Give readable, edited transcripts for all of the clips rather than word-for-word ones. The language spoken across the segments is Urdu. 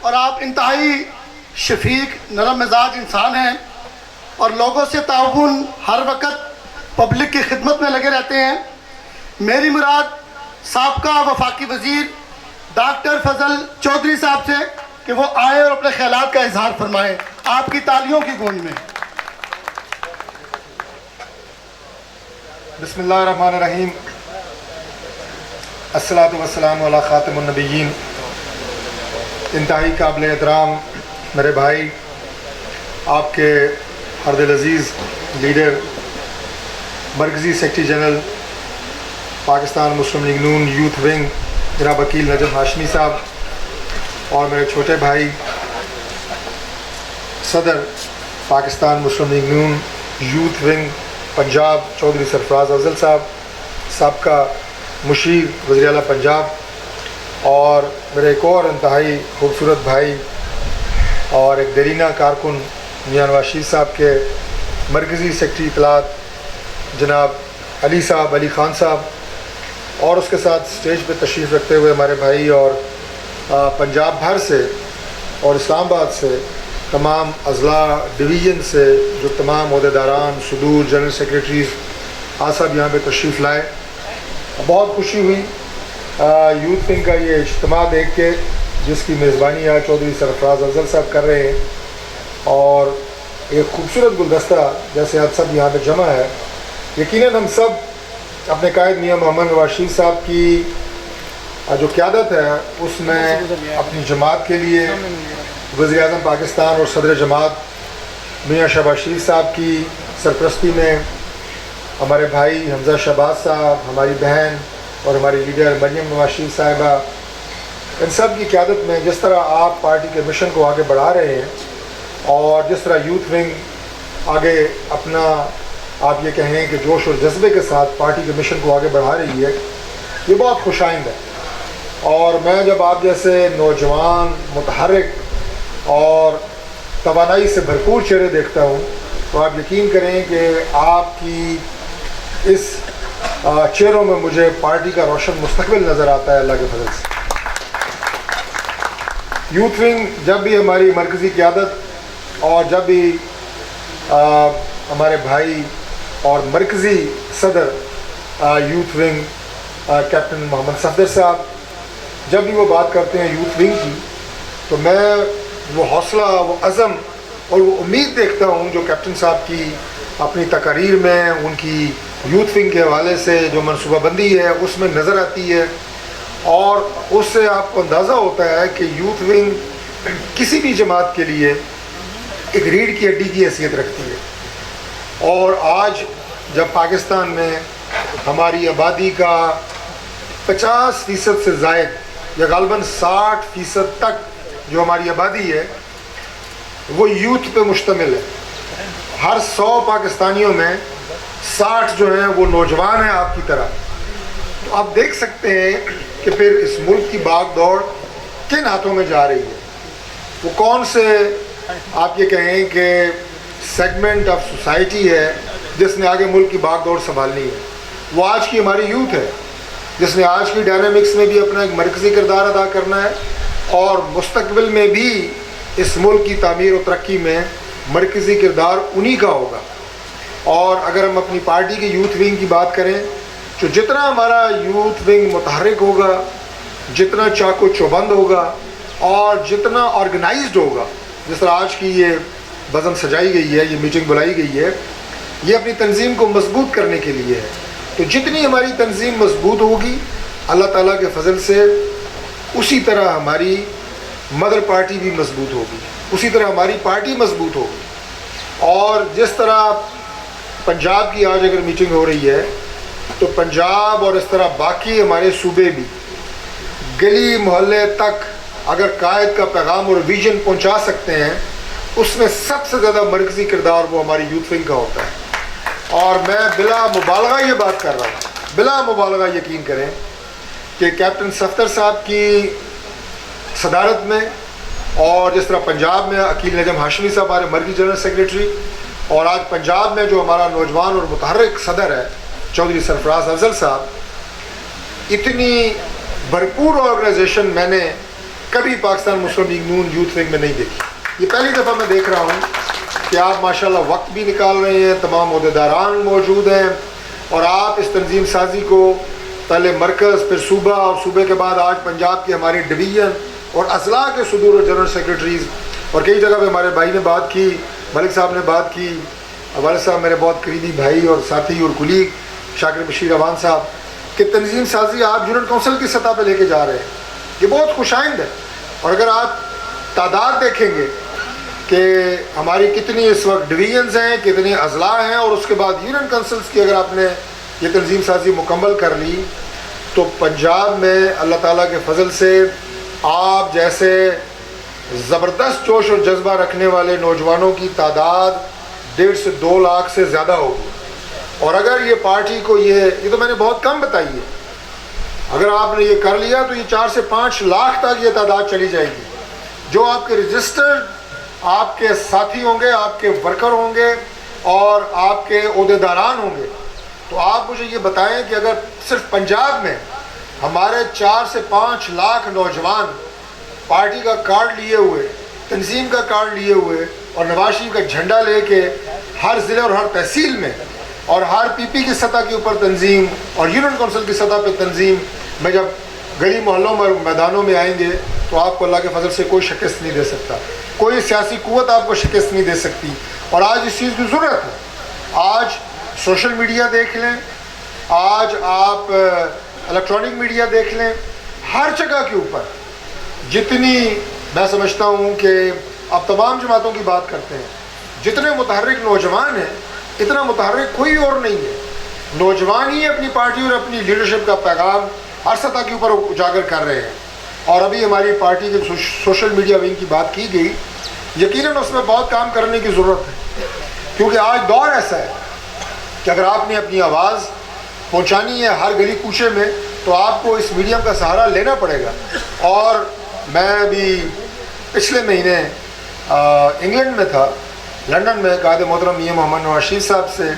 اور آپ انتہائی شفیق نرم مزاج انسان ہیں اور لوگوں سے تعاون ہر وقت پبلک کی خدمت میں لگے رہتے ہیں۔ میری مراد سابقہ وفاقی وزیر ڈاکٹر فضل چودھری صاحب سے کہ وہ آئے اور اپنے خیالات کا اظہار فرمائیں آپ کی تالیوں کی گونج میں۔ بسم اللہ الرحمن الرحیم، الصلاۃ والسلام علی خاتم النبیین۔ انتہائی قابل احترام میرے بھائی، آپ کے ہر دل عزیز لیڈر مرکزی سیکرٹری جنرل پاکستان مسلم لیگ نون یوتھ ونگ جناب عقیل نجم ہاشمی صاحب، اور میرے چھوٹے بھائی صدر پاکستان مسلم لیگ نون یوتھ ونگ پنجاب چودھری سرفراز افضل صاحب، سابقہ مشیر وزیر اعلیٰ پنجاب، اور میرے ایک اور انتہائی خوبصورت بھائی اور ایک دیرینہ کارکن میاں نواز شریف صاحب کے مرکزی سیکرٹری اطلاعات جناب علی صاحب، علی خان صاحب، اور اس کے ساتھ سٹیج پہ تشریف رکھتے ہوئے ہمارے بھائی اور پنجاب بھر سے اور اسلام آباد سے تمام اضلاع ڈویژن سے جو تمام عہدیداران صدور جنرل سیکریٹریز آج صاحب یہاں پہ تشریف لائے۔ بہت خوشی ہوئی یوتھ ونگ کا یہ اجتماع دیکھ کے، جس کی میزبانی آج چودھری سرفراز افضل صاحب کر رہے ہیں، اور ایک خوبصورت گلدستہ جیسے آج سب یہاں پہ جمع ہے۔ یقیناً ہم سب اپنے قائد میاں محمد نواز شریف صاحب کی جو قیادت ہے اس میں اپنی جماعت کے لیے وزیر اعظم پاکستان اور صدر جماعت میاں شہباز شریف صاحب کی سرپرستی میں ہمارے بھائی حمزہ شہباز صاحب، ہماری بہن اور ہماری لیڈر مریم نواز شریف صاحبہ، ان سب کی قیادت میں جس طرح آپ پارٹی کے مشن کو آگے بڑھا رہے ہیں، اور جس طرح یوتھ ونگ آگے اپنا آپ یہ کہیں کہ جوش اور جذبے کے ساتھ پارٹی کے مشن کو آگے بڑھا رہی ہے، یہ بہت خوش آئند ہے۔ اور میں جب آپ جیسے نوجوان، متحرک اور توانائی سے بھرپور چہرے دیکھتا ہوں تو آپ یقین کریں کہ آپ کی اس چہروں میں مجھے پارٹی کا روشن مستقبل نظر آتا ہے اللہ کے فضل سے۔ یوتھ ونگ جب بھی ہماری مرکزی قیادت اور جب بھی ہمارے بھائی اور مرکزی صدر یوتھ ونگ کیپٹن محمد صفدر صاحب جب بھی وہ بات کرتے ہیں یوتھ ونگ کی، تو میں وہ حوصلہ، وہ عزم اور وہ امید دیکھتا ہوں جو کیپٹن صاحب کی اپنی تقاریر میں ان کی یوتھ ونگ کے حوالے سے جو منصوبہ بندی ہے اس میں نظر آتی ہے، اور اس سے آپ کو اندازہ ہوتا ہے کہ یوتھ ونگ کسی بھی جماعت کے لیے ایک ریڑھ کی ہڈی کی حیثیت رکھتی ہے۔ اور آج جب پاکستان میں ہماری آبادی کا 50% سے زائد یا غالباً 60% تک جو ہماری آبادی ہے وہ یوتھ پہ مشتمل ہے، ہر 100 پاکستانیوں میں 60 جو ہیں وہ نوجوان ہیں آپ کی طرح، تو آپ دیکھ سکتے ہیں کہ پھر اس ملک کی بھاگ دوڑ کن ہاتھوں میں جا رہی ہے، وہ کون سے آپ یہ کہیں کہ سیگمنٹ آف سوسائٹی ہے جس نے آگے ملک کی بھاگ دوڑ سنبھالنی ہے۔ وہ آج کی ہماری یوتھ ہے جس نے آج کی ڈائنامکس میں بھی اپنا ایک مرکزی کردار ادا کرنا ہے، اور مستقبل میں بھی اس ملک کی تعمیر و ترقی میں مرکزی کردار انہی کا ہوگا۔ اور اگر ہم اپنی پارٹی کی یوتھ ونگ کی بات کریں تو جتنا ہمارا یوتھ ونگ متحرک ہوگا، جتنا چاق و چوبند ہوگا، اور جتنا آرگنائزڈ ہوگا، جس طرح آج کی یہ بزم سجائی گئی ہے، یہ میٹنگ بلائی گئی ہے، یہ اپنی تنظیم کو مضبوط کرنے کے لیے ہے، تو جتنی ہماری تنظیم مضبوط ہوگی اللہ تعالیٰ کے فضل سے اسی طرح ہماری مدر پارٹی بھی مضبوط ہوگی، اسی طرح ہماری پارٹی مضبوط ہوگی۔ اور جس طرح پنجاب کی آج اگر میٹنگ ہو رہی ہے تو پنجاب اور اس طرح باقی ہمارے صوبے بھی گلی محلے تک اگر قائد کا پیغام اور ویژن پہنچا سکتے ہیں، اس میں سب سے زیادہ مرکزی کردار وہ ہماری یوتھ ونگ کا ہوتا ہے۔ اور میں بلا مبالغہ یہ بات کر رہا ہوں، بلا مبالغہ یقین کریں کہ کیپٹن صفدر صاحب کی صدارت میں، اور جس طرح پنجاب میں عقیل نجم ہاشمی صاحب ہمارے مرکزی جنرل سیکریٹری، اور آج پنجاب میں جو ہمارا نوجوان اور متحرک صدر ہے چودھری سرفراز افضل صاحب، اتنی بھرپور آرگنائزیشن میں نے کبھی پاکستان مسلم لیگ نون یوتھ ونگ میں نہیں دیکھی. یہ پہلی دفعہ میں دیکھ رہا ہوں کہ آپ ماشاءاللہ وقت بھی نکال رہے ہیں, تمام عہدیداران موجود ہیں, اور آپ اس تنظیم سازی کو پہلے مرکز, پھر صوبہ, اور صوبے کے بعد آج پنجاب کی ہماری ڈویژن اور اضلاع کے صدور اور جنرل سیکرٹریز, اور کئی جگہ پہ ہمارے بھائی نے بات کی, ملک صاحب نے بات کی, والد صاحب میرے بہت قریبی بھائی اور ساتھی اور کلیگ شاکر بشیر اوان صاحب, کہ تنظیم سازی آپ یونٹ کونسل کی سطح پہ لے کے جا رہے ہیں. یہ بہت خوش آئند ہے. اور اگر آپ تعداد دیکھیں گے کہ ہماری کتنی اس وقت ڈویژنز ہیں, کتنے اضلاع ہیں, اور اس کے بعد یونین کونسلز کی اگر آپ نے یہ تنظیم سازی مکمل کر لی, تو پنجاب میں اللہ تعالیٰ کے فضل سے آپ جیسے زبردست جوش اور جذبہ رکھنے والے نوجوانوں کی تعداد 1.5 سے 2 لاکھ سے زیادہ ہوگی. اور اگر یہ پارٹی کو یہ تو میں نے بہت کم بتائی ہے, اگر آپ نے یہ کر لیا تو یہ 4 سے 5 لاکھ تک یہ تعداد چلی جائے گی. جو آپ کے رجسٹرڈ آپ کے ساتھی ہوں گے, آپ کے ورکر ہوں گے, اور آپ کے عہدیداران ہوں گے. تو آپ مجھے یہ بتائیں کہ اگر صرف پنجاب میں ہمارے 4 سے 5 لاکھ نوجوان پارٹی کا کارڈ لیے ہوئے, تنظیم کا کارڈ لیے ہوئے, اور نواز شریف کا جھنڈا لے کے ہر ضلع اور ہر تحصیل میں, اور ہر پی پی کی سطح کے اوپر تنظیم, اور یونین کونسل کی سطح پہ تنظیم میں جب گلی محلوں میں میدانوں میں آئیں گے, تو آپ کو اللہ کے فضل سے کوئی شکست نہیں دے سکتا, کوئی سیاسی قوت آپ کو شکست نہیں دے سکتی. اور آج اس چیز کی ضرورت ہے. آج سوشل میڈیا دیکھ لیں, آج آپ الیکٹرانک میڈیا دیکھ لیں, ہر جگہ کے اوپر جتنی, میں سمجھتا ہوں کہ آپ تمام جماعتوں کی بات کرتے ہیں, جتنے متحرک نوجوان ہیں, اتنا متحرک کوئی اور نہیں ہے. نوجوان ہی اپنی پارٹی اور اپنی لیڈرشپ کا پیغام ہر سطح کے اوپر اجاگر کر رہے ہیں. اور ابھی ہماری پارٹی کے سوشل میڈیا ونگ کی بات کی گئی, یقیناً اس میں بہت کام کرنے کی ضرورت ہے, کیونکہ آج دور ایسا ہے کہ اگر آپ نے اپنی آواز پہنچانی ہے ہر گلی کوچے میں, تو آپ کو اس میڈیم کا سہارا لینا پڑے گا. اور میں ابھی پچھلے مہینے انگلینڈ میں تھا, لندن میں, قائد محترم میاں محمد نواز شریف صاحب سے,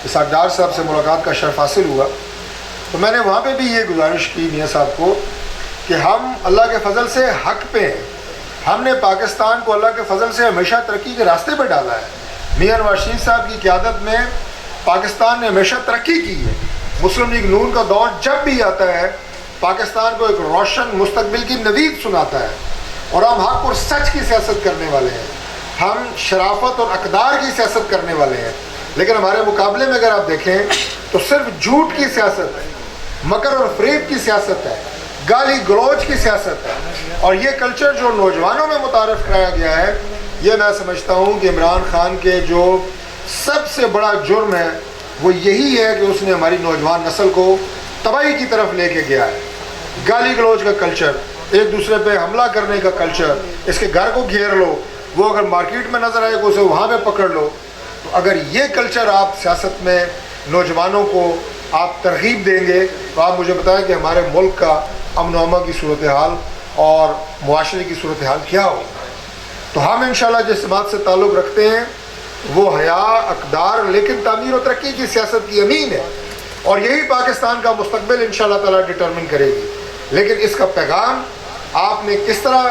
اسحاق ڈار صاحب سے ملاقات کا شرف حاصل ہوا. تو میں نے وہاں پہ بھی یہ گزارش کی میاں صاحب کو کہ ہم اللہ کے فضل سے حق پہ ہیں. ہم نے پاکستان کو اللہ کے فضل سے ہمیشہ ترقی کے راستے پہ ڈالا ہے. میاں نواز شریف صاحب کی قیادت میں پاکستان نے ہمیشہ ترقی کی ہے. مسلم لیگ نون کا دور جب بھی آتا ہے, پاکستان کو ایک روشن مستقبل کی نوید سناتا ہے. اور ہم حق اور سچ کی سیاست کرنے والے ہیں, ہم شرافت اور اقدار کی سیاست کرنے والے ہیں. لیکن ہمارے مقابلے میں اگر آپ دیکھیں تو صرف جھوٹ کی سیاست ہے, مکر اور فریب کی سیاست ہے, گالی گلوچ کی سیاست ہے. اور یہ کلچر جو نوجوانوں میں متعارف کرایا گیا ہے, یہ میں سمجھتا ہوں کہ عمران خان کے جو سب سے بڑا جرم ہے وہ یہی ہے کہ اس نے ہماری نوجوان نسل کو تباہی کی طرف لے کے گیا ہے. گالی گلوچ کا کلچر, ایک دوسرے پہ حملہ کرنے کا کلچر, اس کے گھر کو گھیر لو, وہ اگر مارکیٹ میں نظر آئے تو اسے وہاں پہ پکڑ لو. تو اگر یہ کلچر آپ سیاست میں نوجوانوں کو آپ ترغیب دیں گے, تو آپ مجھے بتائیں کہ ہمارے ملک کا امن و امان کی صورتحال اور معاشرے کی صورتحال کیا ہوگی. تو ہم انشاءاللہ جس بات سے تعلق رکھتے ہیں وہ حیا, اقدار, لیکن تعمیر و ترقی کی سیاست کی امین ہے, اور یہی پاکستان کا مستقبل انشاءاللہ تعالیٰ ڈٹرمن کرے گی. لیکن اس کا پیغام آپ نے کس طرح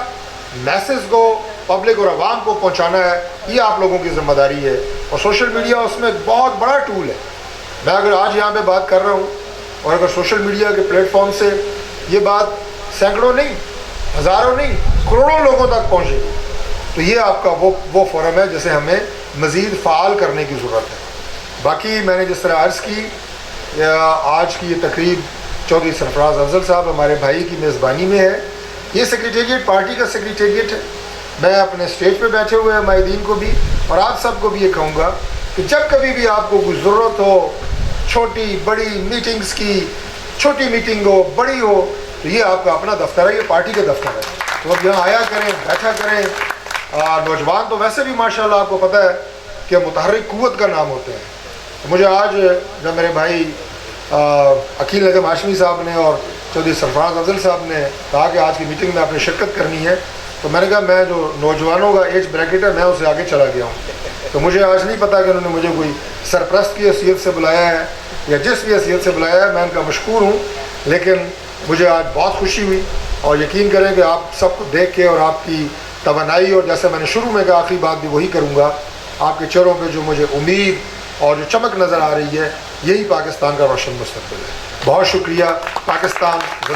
میسج کو پبلک اور عوام کو پہنچانا ہے, یہ آپ لوگوں کی ذمہ داری ہے. اور سوشل میڈیا اس میں ایک بہت بڑا ٹول ہے. میں اگر آج یہاں پہ بات کر رہا ہوں, اور اگر سوشل میڈیا کے پلیٹ فارم سے یہ بات سینکڑوں نہیں, ہزاروں نہیں, کروڑوں لوگوں تک پہنچے گی, تو یہ آپ کا وہ فورم ہے جسے ہمیں مزید فعال کرنے کی ضرورت ہے. باقی میں نے جس طرح عرض کی, آج کی یہ تقریب چودھری سرفراز افضل صاحب ہمارے بھائی کی میزبانی میں ہے. یہ سیکریٹریٹ پارٹی کا سیکریٹریٹ ہے. میں اپنے اسٹیج پہ بیٹھے ہوئے مائدین کو بھی اور آپ سب کو بھی یہ کہوں گا کہ جب کبھی بھی آپ کو کوئی ضرورت ہو, چھوٹی بڑی میٹنگز کی, چھوٹی میٹنگ ہو, بڑی ہو, تو یہ آپ کا اپنا دفتر ہے, یہ پارٹی کا دفتر ہے. تو اب یہاں آیا کریں, بیٹھا کریں. نوجوان تو ویسے بھی ماشاءاللہ آپ کو پتہ ہے کہ متحرک قوت کا نام ہوتے ہیں. تو مجھے آج جب میرے بھائی عقیل نگم ہاشمی صاحب نے اور چودھری سرفراز افضل صاحب نے کہا کہ آج کی میٹنگ میں آپ نے شرکت کرنی ہے, تو میں نے کہا میں جو نوجوانوں کا ایج بریکٹ ہے میں اسے آگے چلا گیا ہوں. تو مجھے آج نہیں پتا کہ انہوں نے مجھے کوئی سرپرست کی حیثیت سے بلایا ہے یا جس بھی حیثیت سے بلایا ہے, میں ان کا مشکور ہوں. لیکن مجھے آج بہت خوشی ہوئی اور یقین کریں کہ آپ سب کو دیکھ کے اور آپ کی توانائی، اور جیسے میں نے شروع میں کہا آخری بات بھی وہی کروں گا، آپ کے چہروں پہ جو مجھے امید اور جو چمک نظر آ رہی ہے، یہی پاکستان کا روشن مستقبل ہے۔ بہت شکریہ۔ پاکستان زندہ